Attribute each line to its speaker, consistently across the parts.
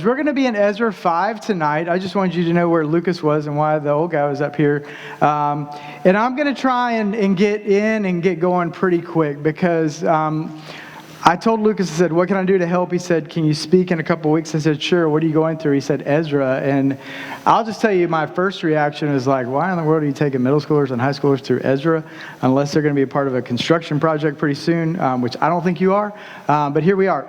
Speaker 1: is we're going to be in Ezra 5 tonight. I just wanted you to know where Lucas was and why the old guy was up here. And I'm going to try and get in and get going pretty quick because I told Lucas, I said, what can I do to help? He said, can you speak in a couple weeks? I said, sure. What are you going through? He said, Ezra. And I'll just tell you, my first reaction is like, why in the world are you taking middle schoolers and high schoolers through Ezra unless they're going to be a part of a construction project pretty soon, which I don't think you are. But here we are.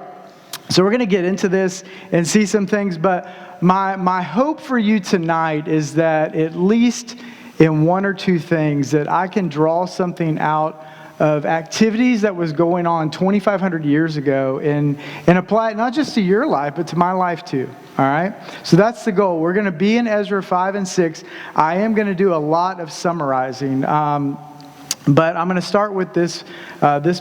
Speaker 1: So we're going to get into this and see some things. But my hope for you tonight is that at least in one or two things that I can draw something out of activities that was going on 2,500 years ago and apply it not just to your life, but to my life too. All right? So that's the goal. We're going to be in Ezra 5 and 6. I am going to do a lot of summarizing. But I'm going to start with this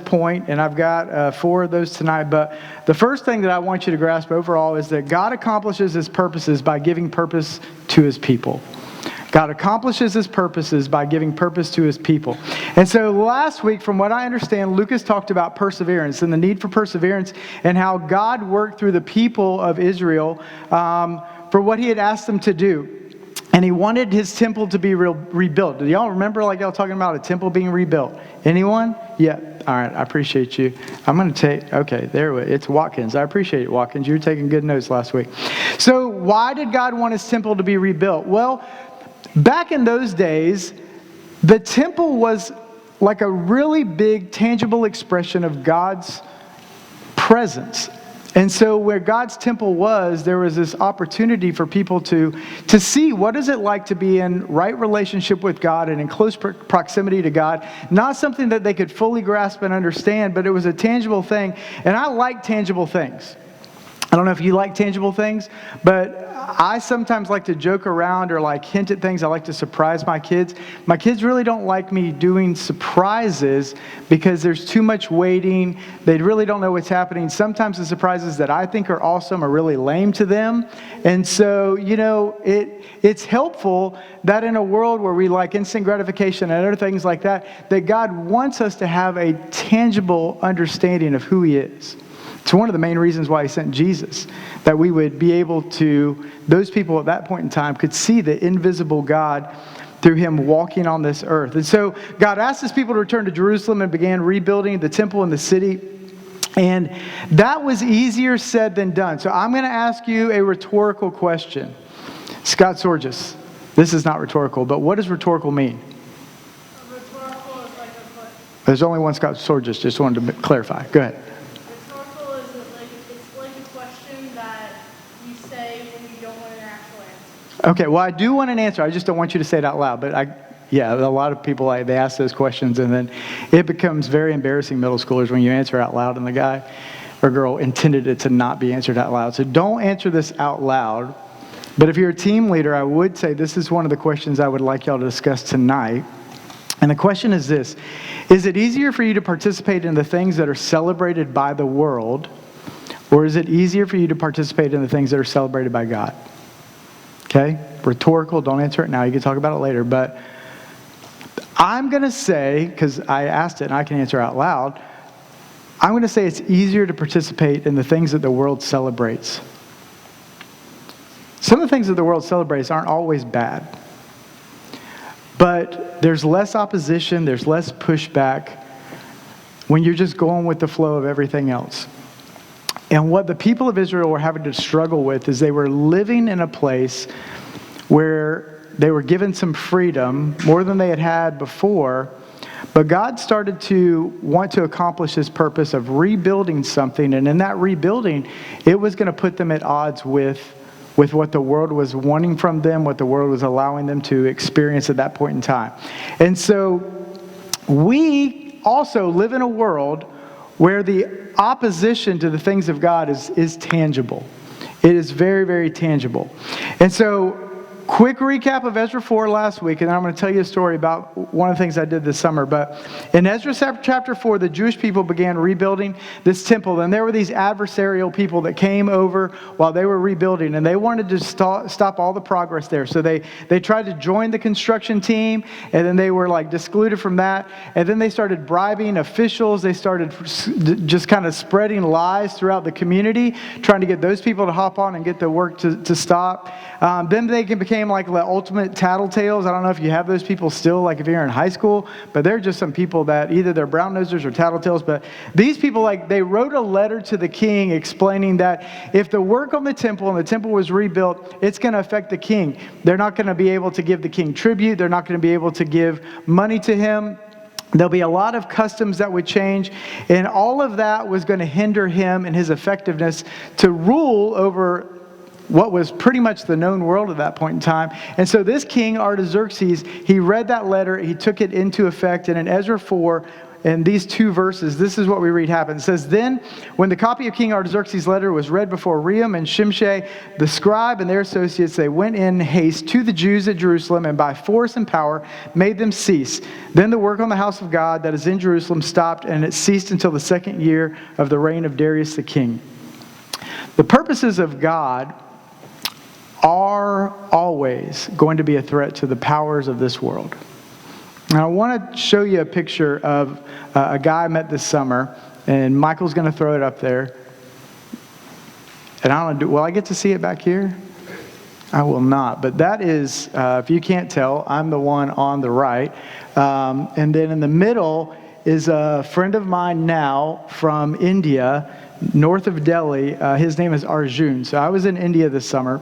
Speaker 1: point, and I've got 4 of those tonight. But the first thing that I want you to grasp overall is that God accomplishes His purposes by giving purpose to His people. God accomplishes His purposes by giving purpose to His people. And so last week, from what I understand, Lucas talked about perseverance and the need for perseverance and how God worked through the people of Israel for what He had asked them to do. And He wanted His temple to be rebuilt. Do y'all remember y'all talking about a temple being rebuilt? Anyone? Yeah. All right. I appreciate you. I'm going to take, okay, there it's Watkins. I appreciate it, Watkins. You were taking good notes last week. So why did God want His temple to be rebuilt? Well, back in those days, the temple was like a really big, tangible expression of God's presence. And so where God's temple was, there was this opportunity for people to see what is it like to be in right relationship with God and in close proximity to God. Not something that they could fully grasp and understand, but it was a tangible thing. And I like tangible things. I don't know if you like tangible things, but I sometimes like to joke around or like hint at things. I like to surprise my kids. My kids really don't like me doing surprises because there's too much waiting. They really don't know what's happening. Sometimes the surprises that I think are awesome are really lame to them. And so, it's helpful that in a world where we like instant gratification and other things like that, that God wants us to have a tangible understanding of who He is. It's one of the main reasons why He sent Jesus, that we would be able to, those people at that point in time could see the invisible God through Him walking on this earth. And so God asked His people to return to Jerusalem and began rebuilding the temple and the city. And that was easier said than done. So I'm going to ask you a rhetorical question. Scott Sorgis, this is not rhetorical, but what does rhetorical mean?
Speaker 2: Rhetorical is like a question.
Speaker 1: There's only one Scott Sorgis, just wanted to clarify. Go ahead. Okay, well, I do want an answer. I just don't want you to say it out loud. But a lot of people, they ask those questions, and then it becomes very embarrassing, middle schoolers, when you answer out loud, and the guy or girl intended it to not be answered out loud. So don't answer this out loud. But if you're a team leader, I would say this is one of the questions I would like y'all to discuss tonight. And the question is this: is it easier for you to participate in the things that are celebrated by the world, or is it easier for you to participate in the things that are celebrated by God? Okay, rhetorical, don't answer it now, you can talk about it later. But I'm going to say, because I asked it and I can answer out loud, I'm going to say it's easier to participate in the things that the world celebrates. Some of the things that the world celebrates aren't always bad. But there's less opposition, there's less pushback when you're just going with the flow of everything else. And what the people of Israel were having to struggle with is they were living in a place where they were given some freedom, more than they had had before, but God started to want to accomplish His purpose of rebuilding something, and in that rebuilding, it was going to put them at odds with what the world was wanting from them, what the world was allowing them to experience at that point in time. And so we also live in a world where the opposition to the things of God is tangible. It is very, very tangible. And so Quick recap of Ezra 4 last week, and then I'm going to tell you a story about one of the things I did this summer. But in Ezra chapter 4, the Jewish people began rebuilding this temple, and there were these adversarial people that came over while they were rebuilding, and they wanted to stop all the progress there. So they tried to join the construction team, and then they were like excluded from that, and then they started bribing officials. They started just kind of spreading lies throughout the community, trying to get those people to hop on and get the work to stop. Then they became like the ultimate tattletales. I don't know if you have those people still, like if you're in high school, but they're just some people that either they're brown nosers or tattletales. But these people, like, they wrote a letter to the king explaining that if the work on the temple and the temple was rebuilt, it's going to affect the king. They're not going to be able to give the king tribute. They're not going to be able to give money to him. There'll be a lot of customs that would change, and all of that was going to hinder him and his effectiveness to rule over what was pretty much the known world at that point in time. And so this king, Artaxerxes, he read that letter, he took it into effect, and in Ezra 4, in these two verses, this is what we read happened. It says, "Then, when the copy of King Artaxerxes' letter was read before Rehum and Shimshai, the scribe and their associates, they went in haste to the Jews at Jerusalem, and by force and power made them cease. Then the work on the house of God that is in Jerusalem stopped, and it ceased until the 2nd year of the reign of Darius the king." The purposes of God are always going to be a threat to the powers of this world. Now, I want to show you a picture of a guy I met this summer, and Michael's going to throw it up there. And I don't know, will I get to see it back here? I will not. But that is, if you can't tell, I'm the one on the right. And then in the middle is a friend of mine now from India, north of Delhi. His name is Arjun. So I was in India this summer.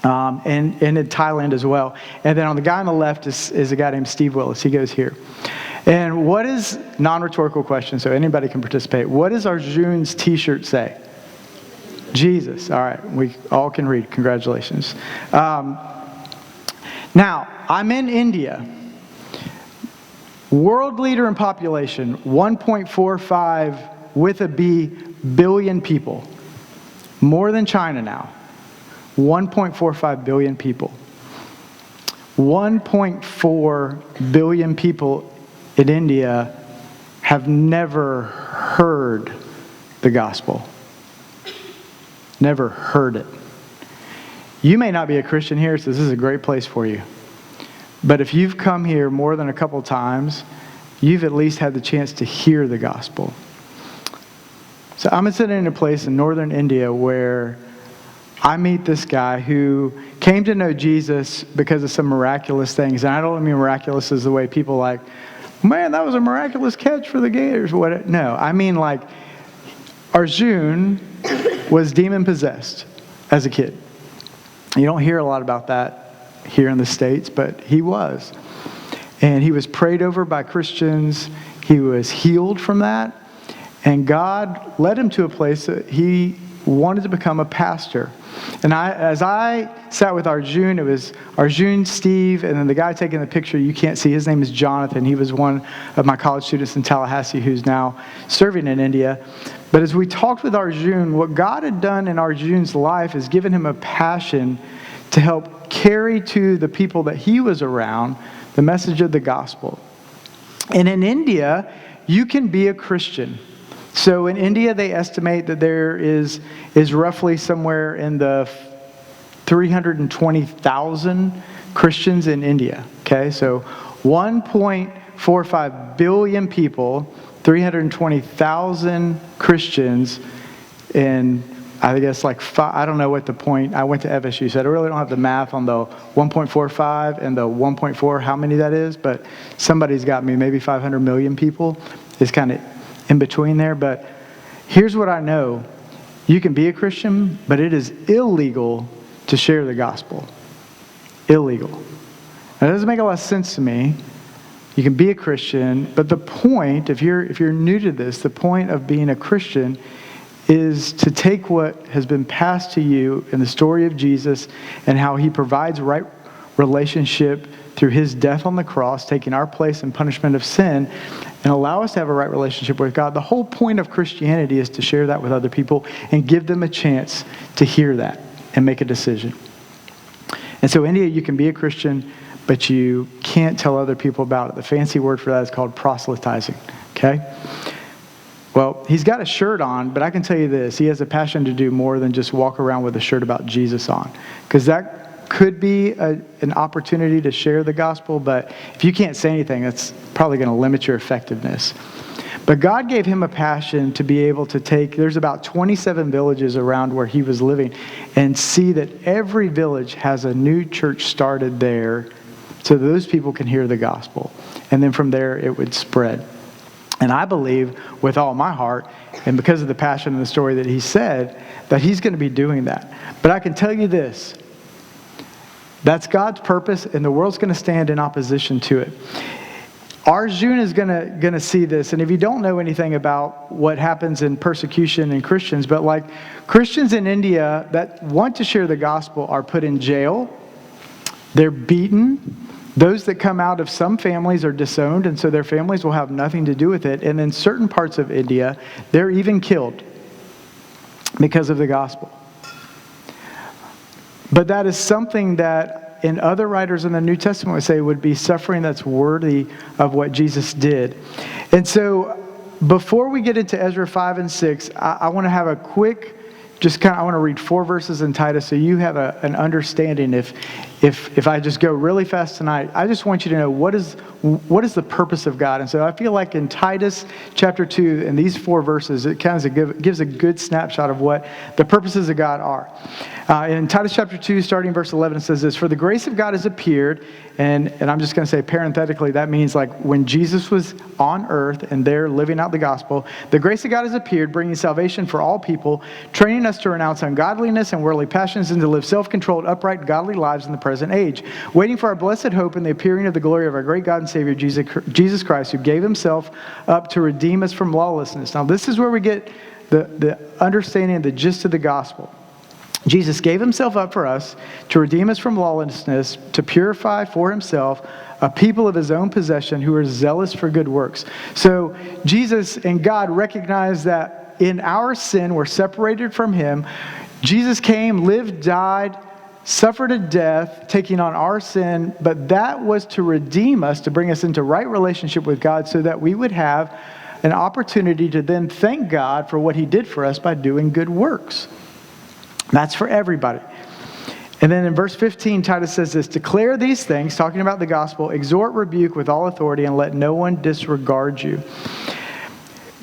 Speaker 1: And in Thailand as well. And then on the guy on the left is a guy named Steve Willis. He goes here. And what is, non-rhetorical question, so anybody can participate. What does Arjun's t-shirt say? Jesus. All right, we all can read. Congratulations. Now, I'm in India. World leader in population, 1.45 with a B billion people. More than China now. 1.45 billion people. 1.4 billion people in India have never heard the gospel. Never heard it. You may not be a Christian here, so this is a great place for you. But if you've come here more than a couple times, you've at least had the chance to hear the gospel. So I'm sitting in a place in northern India where I meet this guy who came to know Jesus because of some miraculous things. And I don't mean miraculous as the way people like, man, that was a miraculous catch for the Gators. What? No, I mean like Arjun was demon-possessed as a kid. You don't hear a lot about that here in the States, but he was. And he was prayed over by Christians. He was healed from that. And God led him to a place that he wanted to become a pastor. And as I sat with Arjun, it was Arjun, Steve, and then the guy taking the picture you can't see, his name is Jonathan. He was one of my college students in Tallahassee who's now serving in India. But as we talked with Arjun, what God had done in Arjun's life is given him a passion to help carry to the people that he was around the message of the gospel. And in India, you can be a Christian. So in India, they estimate that there is roughly somewhere in the 320,000 Christians in India. Okay, so 1.45 billion people, 320,000 Christians, and I guess like I don't know what the point. I went to FSU, so I really don't have the math on the 1.45 and the 1.4, how many that is, but somebody's got me. Maybe 500 million people is kind of in between there. But here's what I know. You can be a Christian, but it is illegal to share the gospel. Illegal. Now, it doesn't make a lot of sense to me. You can be a Christian, but the point, if you're new to this, the point of being a Christian is to take what has been passed to you in the story of Jesus and how he provides right relationship through his death on the cross, taking our place in punishment of sin, and allow us to have a right relationship with God. The whole point of Christianity is to share that with other people and give them a chance to hear that and make a decision. And so India, you can be a Christian, but you can't tell other people about it. The fancy word for that is called proselytizing, okay? Well, he's got a shirt on, but I can tell you this. He has a passion to do more than just walk around with a shirt about Jesus on. Because that could be an opportunity to share the gospel, but if you can't say anything, that's probably going to limit your effectiveness. But God gave him a passion to be able to take, there's about 27 villages around where he was living, and see that every village has a new church started there so that those people can hear the gospel. And then from there, it would spread. And I believe with all my heart, and because of the passion and the story that he said, that he's going to be doing that. But I can tell you this, that's God's purpose, and the world's going to stand in opposition to it. Arjun is going to see this, and if you don't know anything about what happens in persecution in Christians, but like Christians in India that want to share the gospel are put in jail, they're beaten. Those that come out of some families are disowned, and so their families will have nothing to do with it. And in certain parts of India, they're even killed because of the gospel. But that is something that in other writers in the New Testament would say would be suffering that's worthy of what Jesus did. And so before we get into Ezra 5 and 6, I want to have a quick, I want to read 4 verses in Titus so you have an understanding. If I just go really fast tonight, I just want you to know what is the purpose of God. And so I feel like in Titus chapter 2, in these 4 verses, it kind of gives a good snapshot of what the purposes of God are. In Titus chapter 2, starting verse 11, it says this, "For the grace of God has appeared," and I'm just going to say parenthetically, that means like when Jesus was on earth and there living out the gospel, "The grace of God has appeared, bringing salvation for all people, training us to renounce ungodliness and worldly passions and to live self-controlled, upright, godly lives in the present age, waiting for our blessed hope and the appearing of the glory of our great God and Savior, Jesus Christ, who gave himself up to redeem us from lawlessness." Now, this is where we get the understanding of the gist of the gospel. Jesus gave himself up for us to redeem us from lawlessness, to purify for himself a people of his own possession who are zealous for good works. So Jesus and God recognize that in our sin, we're separated from him. Jesus came, lived, died, suffered a death, taking on our sin, but that was to redeem us, to bring us into right relationship with God so that we would have an opportunity to then thank God for what he did for us by doing good works. That's for everybody. And then in verse 15, Titus says this, "Declare these things," talking about the gospel, "exhort, rebuke with all authority, and let no one disregard you."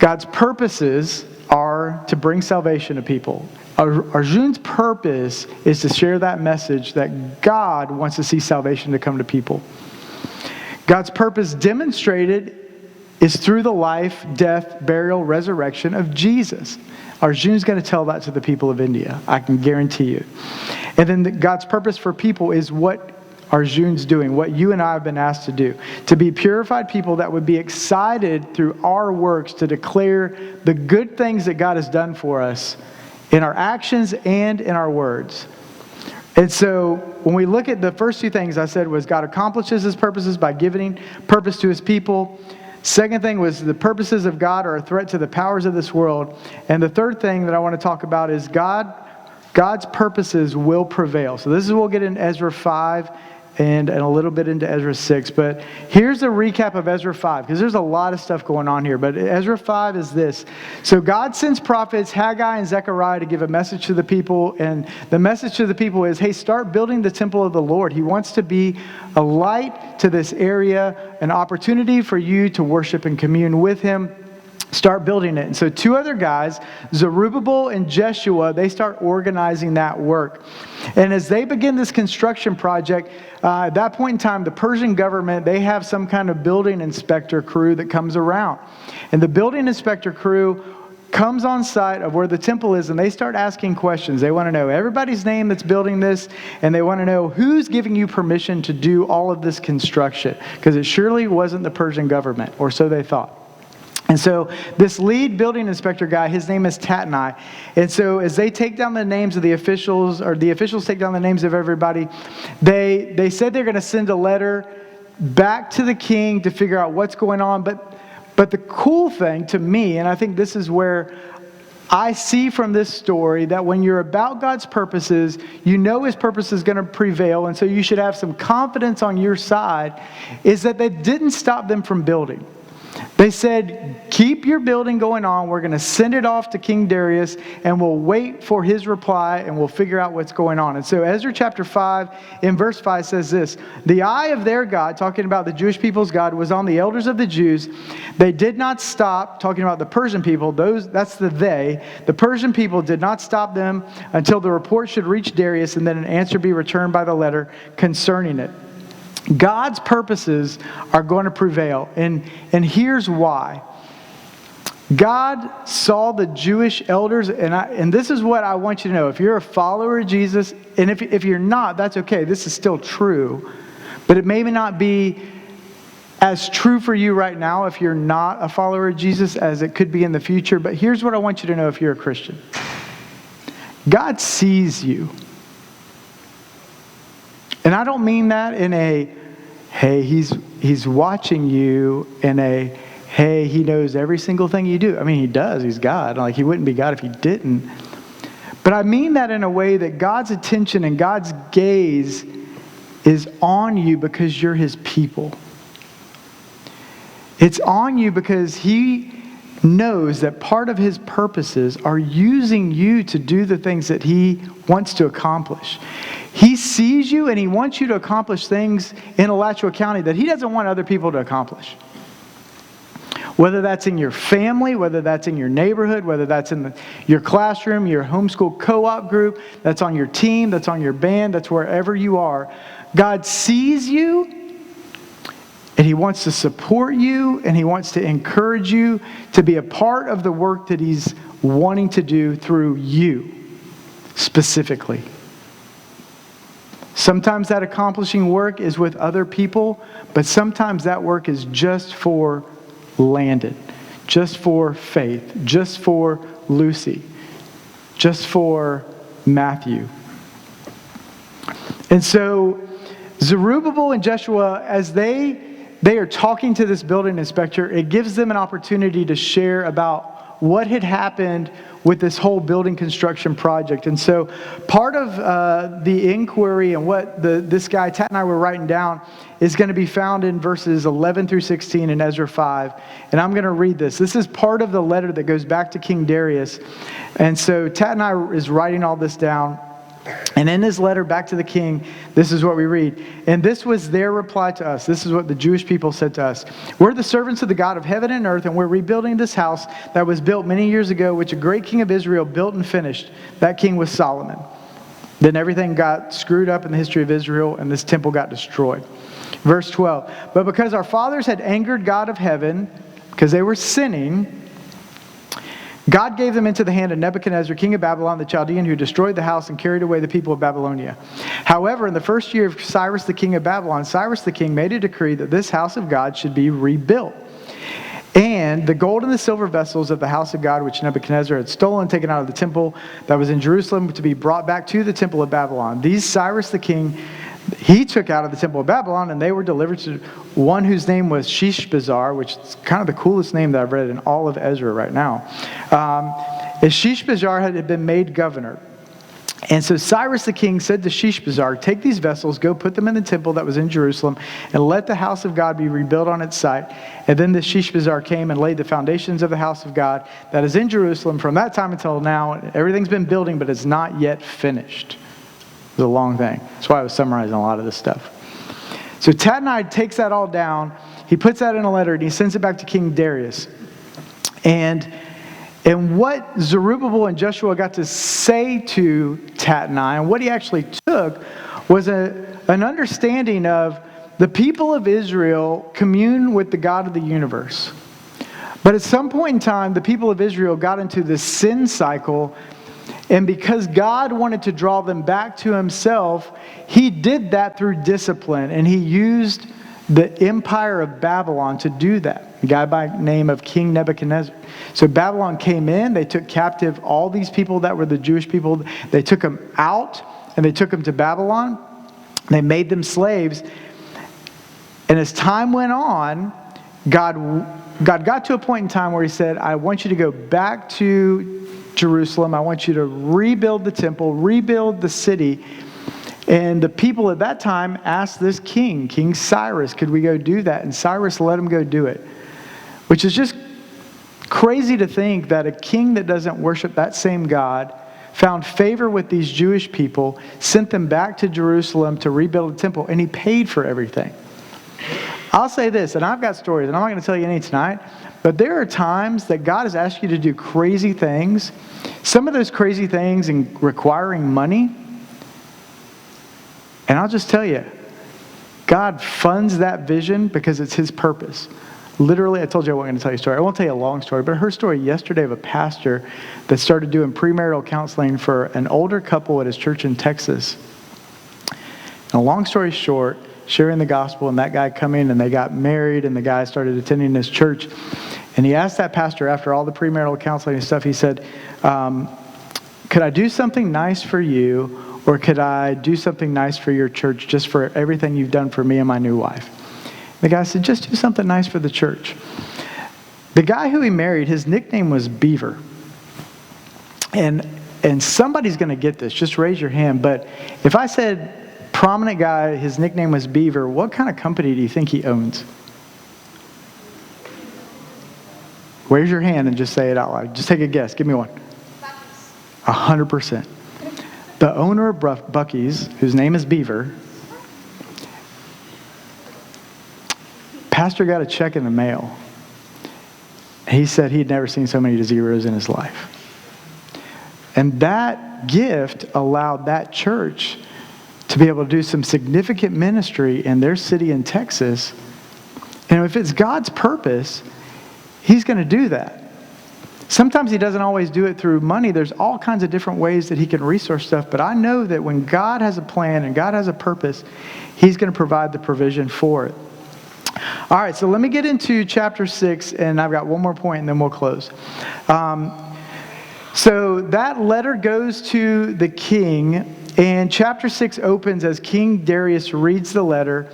Speaker 1: God's purposes are to bring salvation to people. Arjun's purpose is to share that message that God wants to see salvation to come to people. God's purpose demonstrated is through the life, death, burial, resurrection of Jesus. Arjun's going to tell that to the people of India. I can guarantee you. And then God's purpose for people is what Arjun's doing, what you and I have been asked to do. To be purified people that would be excited through our works to declare the good things that God has done for us in our actions and in our words. And so when we look at the first 2 things I said was God accomplishes his purposes by giving purpose to his people. Second thing was the purposes of God are a threat to the powers of this world. And the third thing that I want to talk about is God's purposes will prevail. So this is what we'll get in Ezra 5 and a little bit into Ezra 6. But here's a recap of Ezra 5, because there's a lot of stuff going on here. But Ezra 5 is this. So God sends prophets Haggai and Zechariah to give a message to the people. And the message to the people is, hey, start building the temple of the Lord. He wants to be a light to this area, an opportunity for you to worship and commune with him. Start building it. And so 2 other guys, Zerubbabel and Jeshua, they start organizing that work. And as they begin this construction project, at that point in time, the Persian government, they have some kind of building inspector crew that comes around. And the building inspector crew comes on site of where the temple is, and they start asking questions. They want to know everybody's name that's building this, and they want to know who's giving you permission to do all of this construction, because it surely wasn't the Persian government, or so they thought. And so this lead building inspector guy, his name is Tatnai. And so as they take down the names of the officials, or the officials take down the names of everybody, they said they're going to send a letter back to the king to figure out what's going on. But the cool thing to me, and I think this is where I see from this story that when you're about God's purposes, you know His purpose is going to prevail, and so you should have some confidence on your side, is that they didn't stop them from building. They said, keep your building going on. We're going to send it off to King Darius, and we'll wait for his reply, and we'll figure out what's going on. And so Ezra chapter 5, in verse 5 says this, the eye of their God, talking about the Jewish people's God, was on the elders of the Jews. They did not stop, talking about the Persian people, that's the they. The Persian people did not stop them until the report should reach Darius, and then an answer be returned by the letter concerning it. God's purposes are going to prevail. And here's why. God saw the Jewish elders, and this is what I want you to know. If you're a follower of Jesus, and if you're not, that's okay. This is still true. But it may not be as true for you right now if you're not a follower of Jesus as it could be in the future. But here's what I want you to know if you're a Christian. God sees you. And I don't mean that in a, hey, he's watching you, in a, hey, he knows every single thing you do. I mean, he does. He's God. Like, he wouldn't be God if he didn't. But I mean that in a way that God's attention and God's gaze is on you because you're his people. It's on you because he knows that part of his purposes are using you to do the things that he wants to accomplish. He sees you and he wants you to accomplish things in Alachua County that he doesn't want other people to accomplish. Whether that's in your family, whether that's in your neighborhood, whether that's in your classroom, your homeschool co-op group, that's on your team, that's on your band, that's wherever you are. God sees you and he wants to support you and he wants to encourage you to be a part of the work that he's wanting to do through you specifically. Sometimes that accomplishing work is with other people, but sometimes that work is just for Landon, just for Faith, just for Lucy, just for Matthew. And so Zerubbabel and Jeshua, as they are talking to this building inspector, it gives them an opportunity to share about what had happened with this whole building construction project. And so part of the inquiry and what this guy, Tat and I were writing down, is going to be found in verses 11 through 16 in Ezra 5. And I'm going to read this. This is part of the letter that goes back to King Darius. And so Tat and I is writing all this down. And in his letter back to the king, this is what we read. And this was their reply to us. This is what the Jewish people said to us. We're the servants of the God of heaven and earth, and we're rebuilding this house that was built many years ago, which a great king of Israel built and finished. That king was Solomon. Then everything got screwed up in the history of Israel, and this temple got destroyed. Verse 12. But because our fathers had angered God of heaven, because they were sinning, God gave them into the hand of Nebuchadnezzar, king of Babylon, the Chaldean, who destroyed the house and carried away the people of Babylonia. However, in the first year of Cyrus the king of Babylon, Cyrus the king made a decree that this house of God should be rebuilt. And the gold and the silver vessels of the house of God, which Nebuchadnezzar had stolen, taken out of the temple that was in Jerusalem, to be brought back to the temple of Babylon. These Cyrus the king, he took out of the temple of Babylon, and they were delivered to one whose name was Sheshbazzar, which is kind of the coolest name that I've read in all of Ezra right now. Sheshbazzar had been made governor. And so Cyrus the king said to Sheshbazzar, take these vessels, go put them in the temple that was in Jerusalem, and let the house of God be rebuilt on its site. And then this Sheshbazzar came and laid the foundations of the house of God that is in Jerusalem. From that time until now, everything's been building, but it's not yet finished. It's a long thing. That's why I was summarizing a lot of this stuff. So Tatnai takes that all down. He puts that in a letter and he sends it back to King Darius. And what Zerubbabel and Joshua got to say to Tatnai, and what he actually took, was an understanding of the people of Israel commune with the God of the universe. But at some point in time, the people of Israel got into this sin cycle. And because God wanted to draw them back to himself, he did that through discipline. And he used the empire of Babylon to do that. A guy by the name of King Nebuchadnezzar. So Babylon came in. They took captive all these people that were the Jewish people. They took them out and they took them to Babylon. They made them slaves. And as time went on, God got to a point in time where he said, I want you to go back to Jerusalem. I want you to rebuild the temple, rebuild the city. And the people at that time asked this king, King Cyrus, could we go do that? And Cyrus let him go do it, which is just crazy to think that a king that doesn't worship that same God found favor with these Jewish people, sent them back to Jerusalem to rebuild the temple, and he paid for everything. I'll say this, and I've got stories, and I'm not going to tell you any tonight, but there are times that God has asked you to do crazy things. Some of those crazy things requiring money. And I'll just tell you, God funds that vision because it's His purpose. Literally, I told you I wasn't going to tell you a story. I won't tell you a long story, but I heard a story yesterday of a pastor that started doing premarital counseling for an older couple at his church in Texas. And a long story short, sharing the gospel, and that guy come in and they got married, and the guy started attending his church. And he asked that pastor after all the premarital counseling and stuff, he said, could I do something nice for you, or could I do something nice for your church just for everything you've done for me and my new wife? The guy said, just do something nice for the church. The guy who he married, his nickname was Beaver. And somebody's going to get this. Just raise your hand. But if I said prominent guy, his nickname was Beaver, what kind of company do you think he owns? Raise your hand and just say it out loud. Just take a guess. Give me one. 100%. The owner of Buc-ee's, whose name is Beaver, pastor got a check in the mail. He said he'd never seen so many zeros in his life. And that gift allowed that church to be able to do some significant ministry in their city in Texas. And if it's God's purpose, He's going to do that. Sometimes He doesn't always do it through money. There's all kinds of different ways that He can resource stuff. But I know that when God has a plan and God has a purpose, He's going to provide the provision for it. All right, so let me get into chapter 6, and I've got one more point, and then we'll close. So that letter goes to the king, and chapter 6 opens as King Darius reads the letter.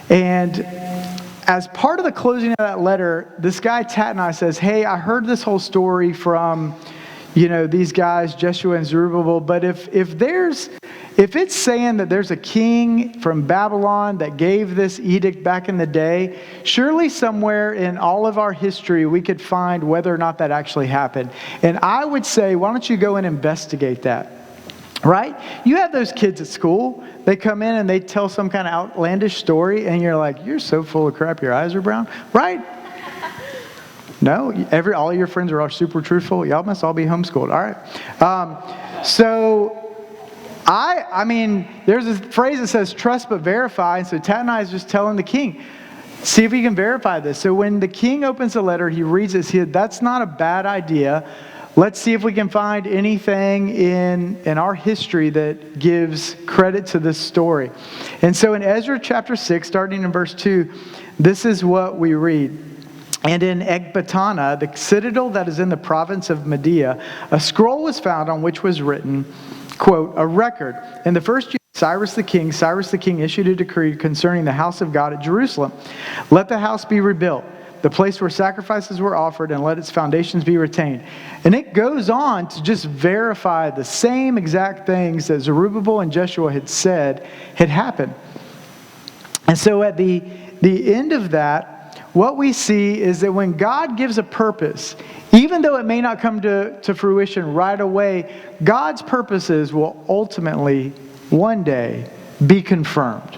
Speaker 1: And as part of the closing of that letter, this guy Tatnai says, hey, I heard this whole story from, these guys, Jeshua and Zerubbabel, but if it's saying that there's a king from Babylon that gave this edict back in the day, surely somewhere in all of our history we could find whether or not that actually happened. And I would say, why don't you go and investigate that? Right? You have those kids at school. They come in and they tell some kind of outlandish story, and you're like, you're so full of crap, your eyes are brown. Right? No? All your friends are all super truthful. Y'all must all be homeschooled. All right. I mean, there's a phrase that says trust but verify. And so Tatnai is just telling the king, see if we can verify this. So when the king opens the letter, he reads it. He said, that's not a bad idea. Let's see if we can find anything in our history that gives credit to this story. And so in Ezra chapter 6, starting in verse 2, this is what we read. And in Ecbatana, the citadel that is in the province of Media, a scroll was found on which was written, quote, a record. In the first year of Cyrus the king issued a decree concerning the house of God at Jerusalem. Let the house be rebuilt, the place where sacrifices were offered, and let its foundations be retained. And it goes on to just verify the same exact things that Zerubbabel and Jeshua had said had happened. And so at the end of that, what we see is that when God gives a purpose, even though it may not come to fruition right away, God's purposes will ultimately, one day, be confirmed.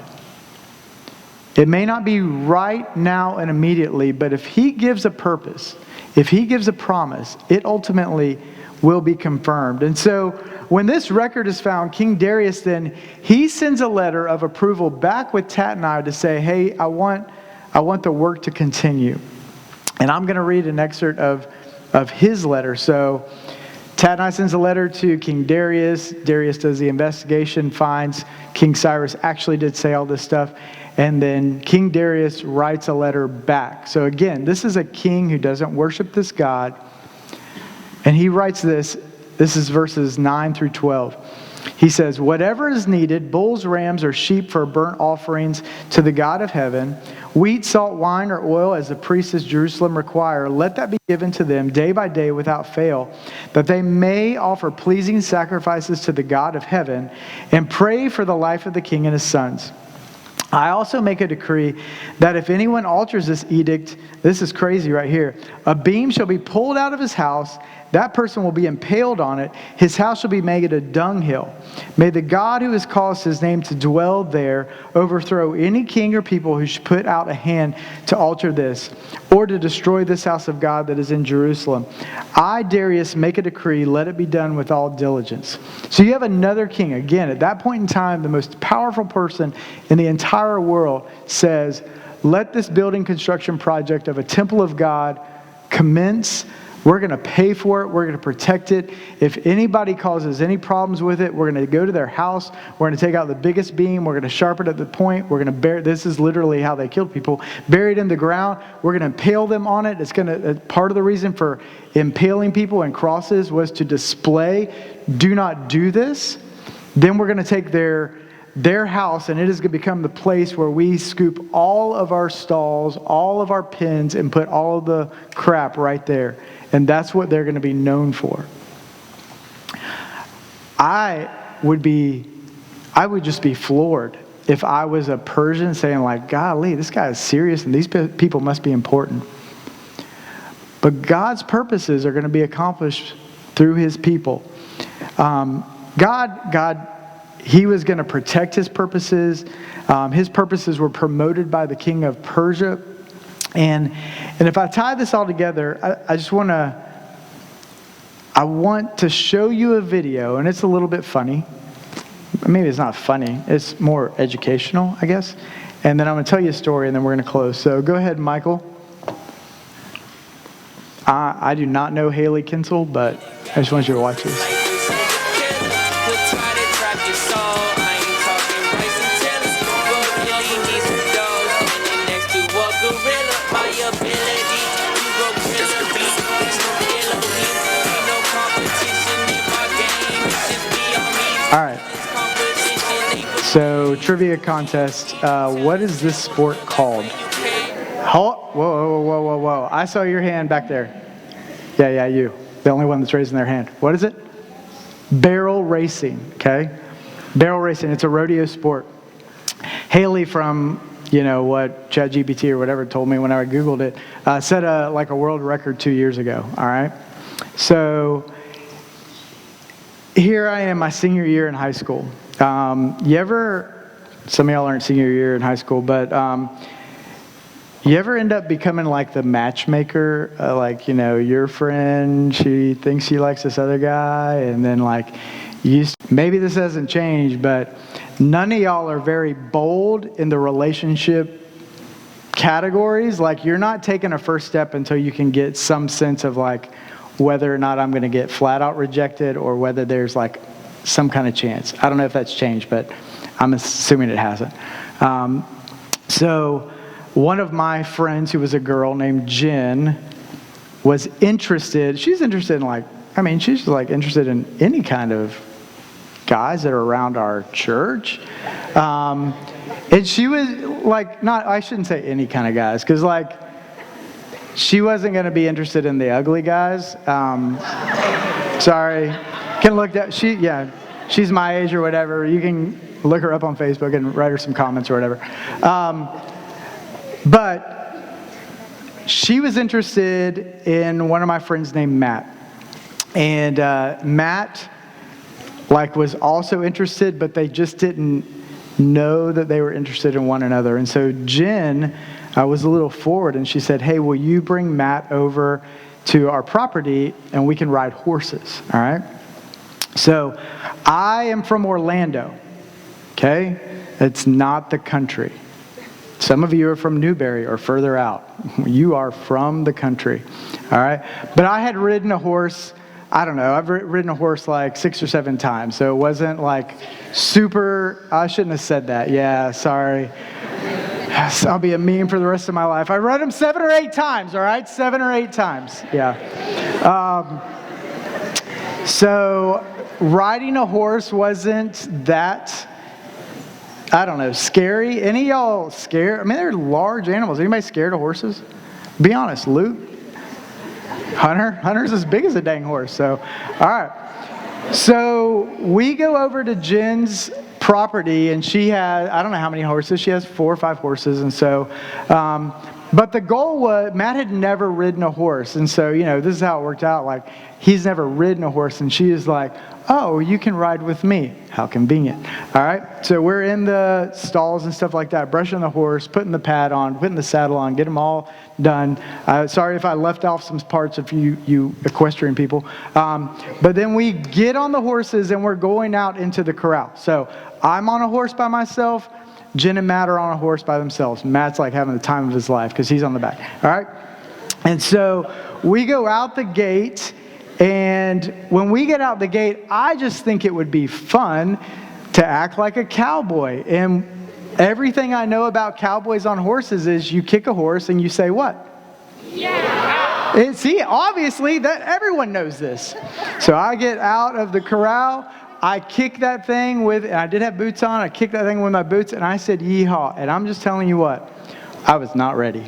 Speaker 1: It may not be right now and immediately, but if He gives a purpose, if He gives a promise, it ultimately will be confirmed. And so when this record is found, King Darius then, he sends a letter of approval back with Tatnai to say, hey, I want the work to continue. And I'm going to read an excerpt of his letter. So Tatnai sends a letter to King Darius. Darius does the investigation, finds King Cyrus actually did say all this stuff. And then King Darius writes a letter back. So again, this is a king who doesn't worship this God. And he writes this. This is verses 9 through 12. He says, whatever is needed, bulls, rams, or sheep for burnt offerings to the God of heaven, wheat, salt, wine, or oil, as the priests at Jerusalem require, let that be given to them day by day without fail, that they may offer pleasing sacrifices to the God of heaven and pray for the life of the king and his sons. I also make a decree that if anyone alters this edict, this is crazy right here, a beam shall be pulled out of his house, that person will be impaled on it, his house shall be made a dunghill. May the God who has caused his name to dwell there overthrow any king or people who should put out a hand to alter this, or to destroy this house of God that is in Jerusalem. I, Darius, make a decree, let it be done with all diligence. So you have another king. Again, at that point in time, the most powerful person in the entire world says, let this building construction project of a temple of God commence. We're going to pay for it. We're going to protect it. If anybody causes any problems with it, we're going to go to their house. We're going to take out the biggest beam. We're going to sharpen it at the point. We're going to bury. This is literally how they killed people. Bury it in the ground. We're going to impale them on it. It's going to. Part of the reason for impaling people and crosses was to display, do not do this. Then we're going to take their house, and it is going to become the place where we scoop all of our stalls, all of our pens, and put all of the crap right there. And that's what they're going to be known for. I would just be floored if I was a Persian saying like, golly, this guy is serious and these people must be important. But God's purposes are going to be accomplished through his people. God, he was going to protect his purposes. His purposes were promoted by the king of Persia. And if I tie this all together, I want to show you a video, and it's a little bit funny. Maybe it's not funny. It's more educational, I guess. And then I'm going to tell you a story, and then we're going to close. So go ahead, Michael. I do not know Haley Kinsel, but I just want you to watch this. All right. So, trivia contest. What is this sport called? Whoa. I saw your hand back there. Yeah, you. The only one that's raising their hand. What is it? Barrel racing, okay? Barrel racing. It's a rodeo sport. Haley from, what ChatGPT or whatever told me when I Googled it, set a world record 2 years ago, all right? So, here I am, my senior year in high school. Some of y'all aren't senior year in high school, but you ever end up becoming like the matchmaker? Your friend, she thinks she likes this other guy, and then maybe this hasn't changed, but none of y'all are very bold in the relationship categories. You're not taking a first step until you can get some sense of whether or not I'm going to get flat out rejected or whether there's some kind of chance. I don't know if that's changed, but I'm assuming it hasn't. So one of my friends who was a girl named Jen was interested. She's interested in she's interested in any kind of guys that are around our church. And she was I shouldn't say any kind of guys, because she wasn't going to be interested in the ugly guys. Sorry. Can look that. She's my age or whatever. You can look her up on Facebook and write her some comments or whatever. But she was interested in one of my friends named Matt. And Matt was also interested, but they just didn't know that they were interested in one another. And so Jen was a little forward, and she said, hey, will you bring Matt over to our property and we can ride horses, all right? So I am from Orlando, okay? It's not the country. Some of you are from Newberry or further out. You are from the country, all right? But I had ridden a horse, I don't know, I've ridden a horse 6 or 7 times, so it wasn't super, I shouldn't have said that. Yeah, sorry. I'll be a meme for the rest of my life. I rode him 7 or 8 times, all right? 7 or 8 times, yeah. So riding a horse wasn't that, I don't know, scary. Any of y'all scared? I mean, they're large animals. Anybody scared of horses? Be honest, Luke. Hunter's as big as a dang horse. So, all right. So we go over to Jen's property, and she has, I don't know how many horses. She has 4 or 5 horses. And so, but the goal was, Matt had never ridden a horse. And so, this is how it worked out. Like, he's never ridden a horse. And she is like, oh, you can ride with me. How convenient. All right. So we're in the stalls and stuff like that, brushing the horse, putting the pad on, putting the saddle on, get them all done. Sorry if I left off some parts of you equestrian people. But then we get on the horses and we're going out into the corral. So I'm on a horse by myself. Jen and Matt are on a horse by themselves. Matt's like having the time of his life because he's on the back. All right. And so we go out the gate. And when we get out the gate, I just think it would be fun to act like a cowboy. And everything I know about cowboys on horses is you kick a horse and you say what? Yeah. And see, obviously, that everyone knows this. So I get out of the corral. I kick that thing and I did have boots on. I kicked that thing with my boots and I said, yeehaw. And I'm just telling you what, I was not ready.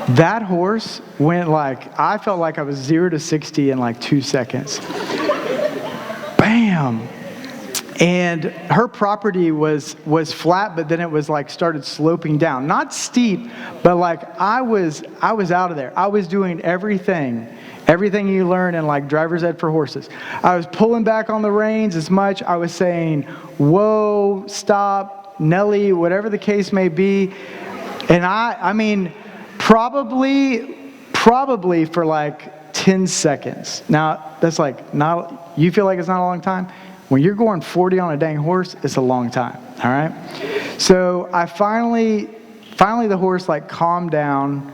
Speaker 1: That horse went I felt like I was 0 to 60 in 2 seconds. Bam. And her property was flat, but then it was started sloping down. Not steep, but I was out of there. I was doing everything you learn in driver's ed for horses. I was pulling back on the reins as much. I was saying, whoa, stop, Nelly, whatever the case may be. And I mean, probably for 10 seconds. Now, that's not, you feel like it's not a long time? When you're going 40 on a dang horse, it's a long time, all right? So I finally the horse calmed down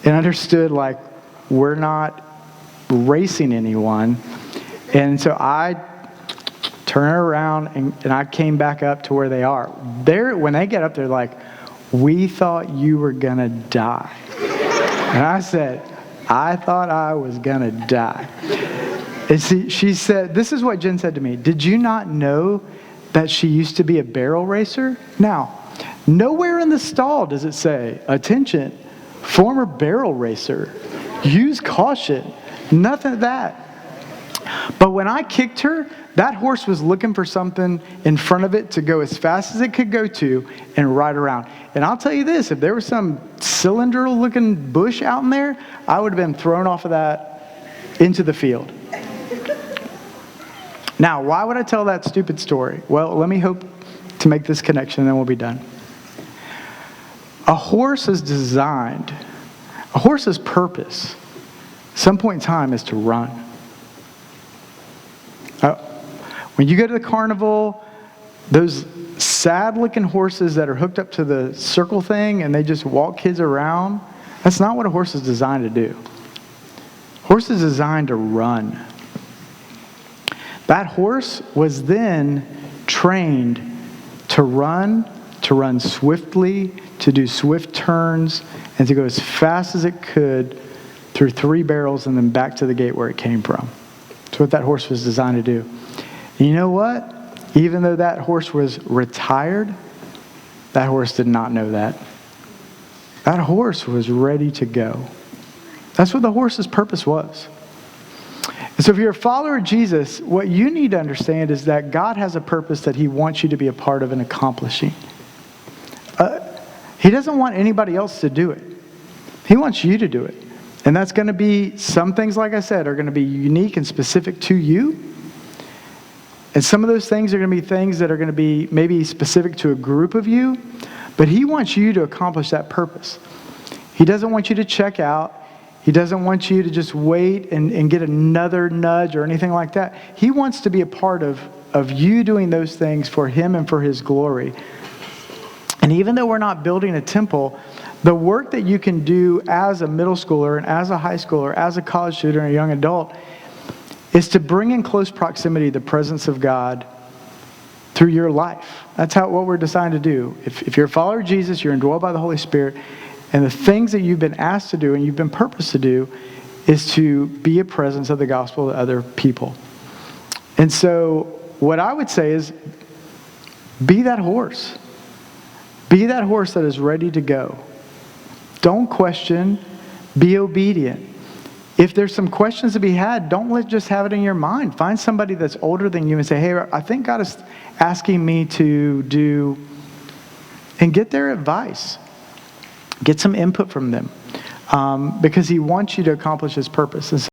Speaker 1: and understood we're not racing anyone. And so I turn her around and I came back up to where they are. When they get up, they're like, we thought you were gonna die. And I said, I thought I was gonna die. And she said, this is what Jen said to me. Did you not know that she used to be a barrel racer? Now, nowhere in the stall does it say, attention, former barrel racer, use caution. Nothing of that. But when I kicked her, that horse was looking for something in front of it to go as fast as it could go to and ride around. And I'll tell you this, if there was some cylinder-looking bush out in there, I would have been thrown off of that into the field. Now, why would I tell that stupid story? Well, let me hope to make this connection and then we'll be done. A horse's purpose, some point in time, is to run. When you go to the carnival, those sad-looking horses that are hooked up to the circle thing and they just walk kids around, that's not what a horse is designed to do. A horse is designed to run. That horse was then trained to run swiftly, to do swift turns, and to go as fast as it could through 3 barrels and then back to the gate where it came from. That's what that horse was designed to do. And you know what? Even though that horse was retired, that horse did not know that. That horse was ready to go. That's what the horse's purpose was. And so if you're a follower of Jesus, what you need to understand is that God has a purpose that he wants you to be a part of and accomplishing. He doesn't want anybody else to do it. He wants you to do it. And that's going to be, some things, like I said, are going to be unique and specific to you. And some of those things are going to be things that are going to be maybe specific to a group of you. But he wants you to accomplish that purpose. He doesn't want you to check out. He doesn't want you to just wait and get another nudge or anything like that. He wants to be a part of you doing those things for him and for his glory. And even though we're not building a temple, the work that you can do as a middle schooler and as a high schooler, as a college student or a young adult, is to bring in close proximity the presence of God through your life. That's what we're designed to do. If you're a follower of Jesus, you're indwelled by the Holy Spirit, and the things that you've been asked to do and you've been purposed to do is to be a presence of the gospel to other people. And so what I would say is, be that horse. Be that horse that is ready to go. Don't question. Be obedient. If there's some questions to be had, don't just have it in your mind. Find somebody that's older than you and say, hey, I think God is asking me to do, and get their advice. Get some input from them, because he wants you to accomplish his purpose. And